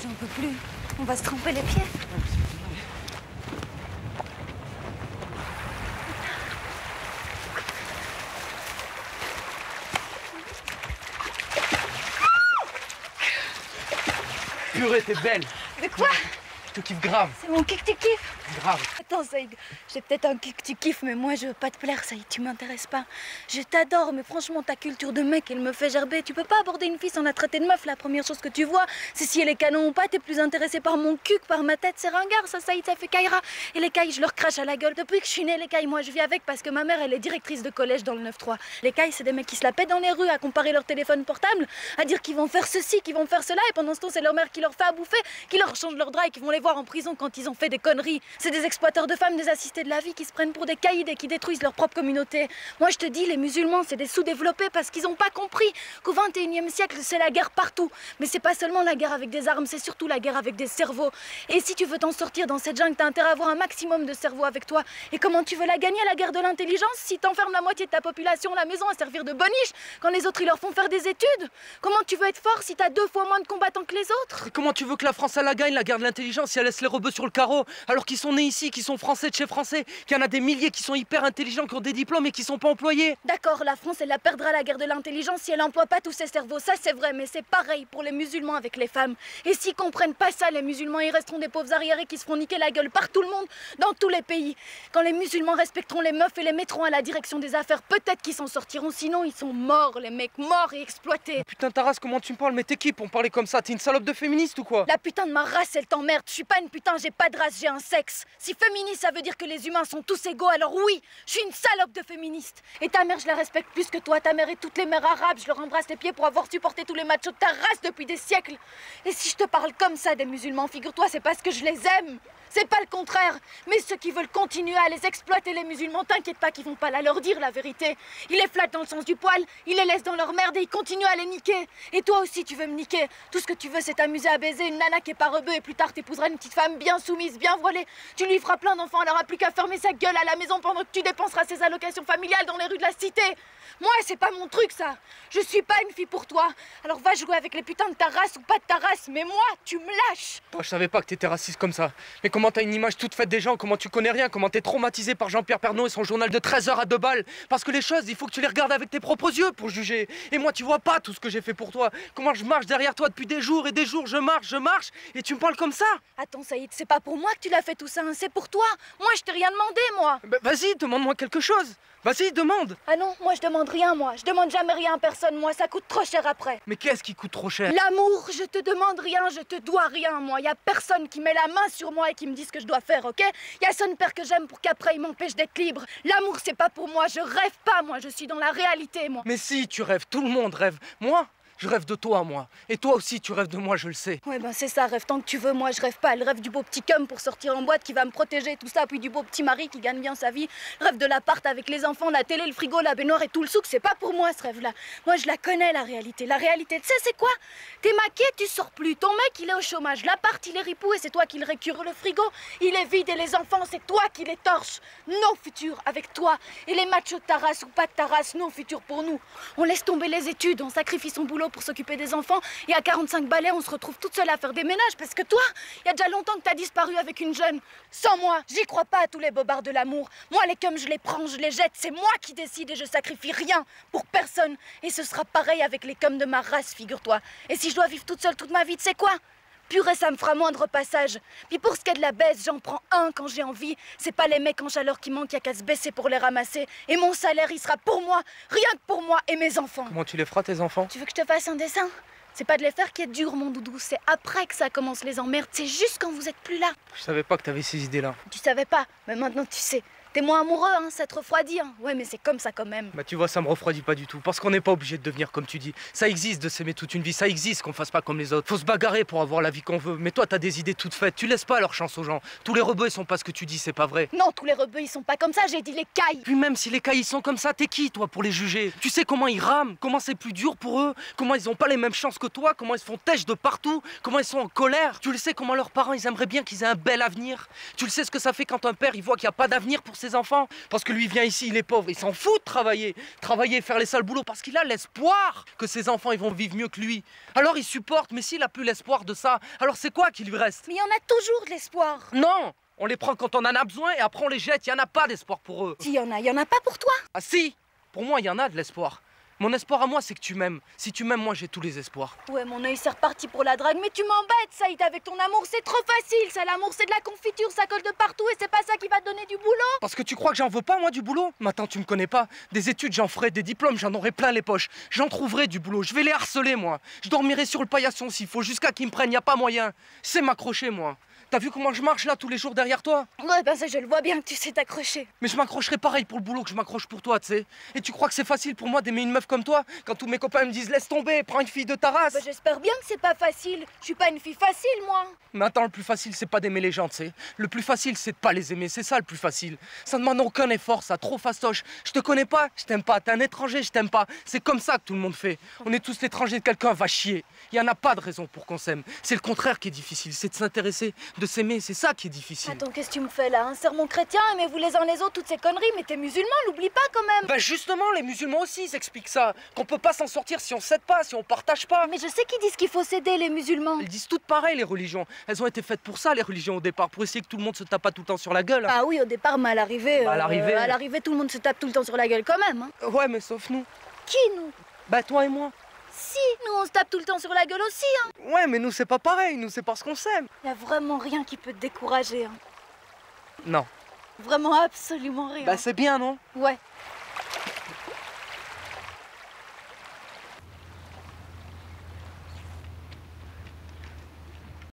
j'en peux plus. On va se tremper les pieds. Purée, t'es belle. De quoi? Je te kiffe grave. C'est mon kick, tu kiffes? Grave. Attends, Saïd, j'ai peut-être un kick, tu kiffes, mais moi, je veux pas te plaire, Saïd, tu m'intéresses pas. Je t'adore, mais franchement, ta culture de mec, elle me fait gerber. Tu peux pas aborder une fille sans la traiter de meuf. La première chose que tu vois, c'est si elle est canon ou pas. T'es plus intéressé par mon cul que par ma tête. C'est ringard, ça, Saïd, ça fait Kaira. Et les cailles, je leur crache à la gueule. Depuis que je suis née, les cailles, moi, je vis avec parce que ma mère, elle est directrice de collège dans le 9-3. Les cailles, c'est des mecs qui se la pètent dans les rues à comparer leur téléphone portable, à dire qu'ils vont faire ceci, qu'ils vont faire cela, et pendant ce temps, c'est leur mère qui leur fait à bouffer, qui leur change leur drap et qui vont les voir en prison quand ils ont fait des conneries. C'est des exploiteurs de femmes, des assistés de la vie qui se prennent pour des caïds et qui détruisent leur propre communauté. Moi, je te dis, les musulmans, c'est des sous-développés parce qu'ils n'ont pas compris qu'au 21e siècle, c'est la guerre partout. Mais c'est pas seulement la guerre avec des armes, c'est surtout la guerre avec des cerveaux. Et si tu veux t'en sortir dans cette jungle, t'as intérêt à avoir un maximum de cerveaux avec toi. Et comment tu veux la gagner, la guerre de l'intelligence, si t'enfermes la moitié de ta population à la maison à servir de boniche quand les autres, ils leur font faire des études? Comment tu veux être fort si t'as 2 fois moins de combattants que les autres? Et comment tu veux que la France, elle la gagne, la guerre de l'intelligence, si elle laisse les rebeux sur le carreau, alors qu'ils sont nés ici, qu'ils sont français de chez français, qu'il y en a des milliers qui sont hyper intelligents, qui ont des diplômes et qui sont pas employés? D'accord, la France, elle la perdra la guerre de l'intelligence si elle emploie pas tous ses cerveaux, ça c'est vrai, mais c'est pareil pour les musulmans avec les femmes. Et s'ils comprennent pas ça, les musulmans, ils resteront des pauvres arriérés qui se feront niquer la gueule par tout le monde, dans tous les pays. Quand les musulmans respecteront les meufs et les mettront à la direction des affaires, peut-être qu'ils s'en sortiront, sinon ils sont morts, les mecs, morts et exploités. Putain, ta race, comment tu me parles? Mais t'es qui pour me parler comme ça? T'es une salope de féministe ou quoi? La putain de ma race, elle t'emmerde. Je suis pas une putain, j'ai pas de race, j'ai un sexe. Si féministe, ça veut dire que les humains sont tous égaux, alors oui, je suis une salope de féministe. Et ta mère, je la respecte plus que toi. Ta mère et toutes les mères arabes, je leur embrasse les pieds pour avoir supporté tous les machos de ta race depuis des siècles. Et si je te parle comme ça des musulmans, figure-toi, c'est parce que je les aime. C'est pas le contraire. Mais ceux qui veulent continuer à les exploiter, les musulmans, t'inquiète pas qu'ils vont pas la leur dire la vérité. Ils les flattent dans le sens du poil, ils les laissent dans leur merde et ils continuent à les niquer. Et toi aussi, tu veux me niquer. Tout ce que tu veux, c'est t'amuser à baiser une nana qui est pas rebeu et plus tard t'épouseras une petite femme bien soumise, bien voilée. Tu lui feras plein d'enfants, elle aura plus qu'à fermer sa gueule à la maison pendant que tu dépenseras ses allocations familiales dans les rues de la cité. Moi, c'est pas mon truc, ça. Je suis pas une fille pour toi. Alors va jouer avec les putains de ta race ou pas de ta race, mais moi, tu me lâches. Oh, je savais pas que t'étais raciste comme ça. Mais comment t'as une image toute faite des gens? Comment tu connais rien? Comment t'es traumatisé par Jean-Pierre Pernaut et son journal de 13 heures à 2 balles? Parce que les choses, il faut que tu les regardes avec tes propres yeux pour juger. Et moi, tu vois pas tout ce que j'ai fait pour toi. Comment je marche derrière toi depuis des jours et des jours. Je marche, et tu me parles comme ça? Attends, Saïd, c'est pas pour moi que tu l'as fait tout ça, hein, c'est pour toi. Moi, je t'ai rien demandé, moi. Bah, vas-y, demande-moi quelque chose. Vas-y, demande. Ah non, moi, je demande rien, moi. Je demande jamais rien à personne, moi. Ça coûte trop cher après. Mais qu'est-ce qui coûte trop cher? L'amour, je te demande rien, je te dois rien, moi. Y a personne qui met la main sur moi et qui me dit ce que je dois faire, ok? Y a son père que j'aime pour qu'après il m'empêche d'être libre. L'amour, c'est pas pour moi, je rêve pas, moi. Je suis dans la réalité, moi. Mais si, tu rêves, tout le monde rêve. Moi, je rêve de toi, moi. Et toi aussi, tu rêves de moi, je le sais. Ouais, ben c'est ça, rêve tant que tu veux. Moi, je rêve pas. Elle rêve du beau petit cum pour sortir en boîte qui va me protéger, tout ça. Puis du beau petit mari qui gagne bien sa vie. Le rêve de l'appart avec les enfants, la télé, le frigo, la baignoire et tout le souk. C'est pas pour moi, ce rêve-là. Moi, je la connais, la réalité. La réalité, tu sais, c'est quoi? T'es maquée, tu sors plus. Ton mec, il est au chômage. L'appart, il est ripou et c'est toi qui le récure. Le frigo, il est vide et les enfants, c'est toi qui les torches. Nos futurs avec toi. Et les machos de ta race ou pas de ta race, nos futurs pour nous. On laisse tomber les études, on sacrifie son boulot pour s'occuper des enfants. Et à 45 balais, on se retrouve toute seule à faire des ménages parce que toi, il y a déjà longtemps que t'as disparu avec une jeune. Sans moi, j'y crois pas à tous les bobards de l'amour. Moi, les cums, je les prends, je les jette. C'est moi qui décide et je sacrifie rien pour personne. Et ce sera pareil avec les cums de ma race, figure-toi. Et si je dois vivre toute seule toute ma vie, tu sais quoi? Purée, ça me fera moindre passage. Puis pour ce qui est de la baisse, j'en prends un quand j'ai envie. C'est pas les mecs en chaleur qui manquent, y a qu'à se baisser pour les ramasser. Et mon salaire, il sera pour moi, rien que pour moi et mes enfants. Comment tu les feras, tes enfants? Tu veux que je te fasse un dessin? C'est pas de les faire qui est dur, mon doudou. C'est après que ça commence les emmerdes. C'est juste quand vous êtes plus là. Je savais pas que t'avais ces idées-là. Tu savais pas, mais maintenant tu sais. T'es moins amoureux, hein, ça te refroidit, hein. Ouais, mais c'est comme ça quand même. Bah tu vois, ça me refroidit pas du tout. Parce qu'on n'est pas obligé de devenir comme tu dis. Ça existe de s'aimer toute une vie, ça existe qu'on fasse pas comme les autres. Faut se bagarrer pour avoir la vie qu'on veut. Mais toi, t'as des idées toutes faites. Tu laisses pas leur chance aux gens. Tous les rebeux, ils sont pas ce que tu dis, c'est pas vrai. Non, tous les rebeux, ils sont pas comme ça, j'ai dit les cailles. Puis même si les cas ils sont comme ça, t'es qui toi pour les juger? Tu sais comment ils rament, comment c'est plus dur pour eux, comment ils ont pas les mêmes chances que toi, comment ils se font têche de partout, comment ils sont en colère. Tu le sais comment leurs parents ils aimeraient bien qu'ils aient un bel avenir. Tu le sais ce que ça fait quand un père il voit qu'il y a pas d'avenir pour ses ses enfants. Parce que lui vient ici, il est pauvre, il s'en fout de travailler. Travailler, faire les sales boulots, parce qu'il a l'espoir que ses enfants ils vont vivre mieux que lui. Alors il supporte, mais s'il a plus l'espoir de ça, alors c'est quoi qui lui reste? Mais il y en a toujours de l'espoir. Non! On les prend quand on en a besoin et après on les jette, il n'y en a pas d'espoir pour eux. Si, il y en a pas pour toi. Ah si! Pour moi, il y en a de l'espoir. Mon espoir à moi, c'est que tu m'aimes. Si tu m'aimes, moi, j'ai tous les espoirs. Ouais, mon œil, c'est reparti pour la drague, mais tu m'embêtes, Saïd, avec ton amour, c'est trop facile. Ça, l'amour, c'est de la confiture, ça colle de partout et c'est pas ça qui va te donner du boulot. Parce que tu crois que j'en veux pas, moi, du boulot? Maintenant, tu me connais pas. Des études, j'en ferai, des diplômes, j'en aurai plein les poches. J'en trouverai du boulot, je vais les harceler, moi. Je dormirai sur le paillasson s'il faut, jusqu'à qu'ils me prennent, y a pas moyen. C'est m'accrocher, moi. T'as vu comment je marche là tous les jours derrière toi? Ouais, bah ça, je le vois bien que tu sais t'accrocher. Mais je m'accrocherai pareil pour le boulot que je m'accroche pour toi, tu sais. Et tu crois que c'est facile pour moi d'aimer une meuf comme toi quand tous mes copains me disent laisse tomber, prends une fille de ta race? Bah j'espère bien que c'est pas facile. Je suis pas une fille facile, moi. Mais attends, le plus facile, c'est pas d'aimer les gens, tu sais. Le plus facile, c'est de pas les aimer, c'est ça le plus facile. Ça demande aucun effort, ça, trop fastoche. Je te connais pas, je t'aime pas. T'es un étranger, je t'aime pas. C'est comme ça que tout le monde fait. On est tous l'étranger de quelqu'un, va chier. Il y en a pas de raison pour qu'on s'aime. C'est le contraire qui est difficile, c'est de s'intéresser, de s'aimer, c'est ça qui est difficile. Attends, qu'est-ce que tu me fais là? Un sermon chrétien, aimez-vous les uns les autres, toutes ces conneries, mais t'es musulman, l'oublie pas quand même. Bah justement, les musulmans aussi, ils expliquent ça. Qu'on peut pas s'en sortir si on s'aide pas, si on partage pas. Mais je sais qu'ils disent qu'il faut s'aider, les musulmans. Elles disent toutes pareil, les religions. Elles ont été faites pour ça, les religions, au départ, pour essayer que tout le monde se tape pas tout le temps sur la gueule. Ah oui, au départ, mais à l'arrivée... Bah, à l'arrivée, tout le monde se tape tout le temps sur la gueule quand même. Hein. Ouais, mais sauf nous. Qui, nous? Bah toi et moi. Si, nous on se tape tout le temps sur la gueule aussi. Hein. Ouais, mais nous c'est pas pareil, nous c'est parce qu'on s'aime. Y a vraiment rien qui peut te décourager. Hein. Non. Vraiment absolument rien. Bah c'est bien, non? Ouais.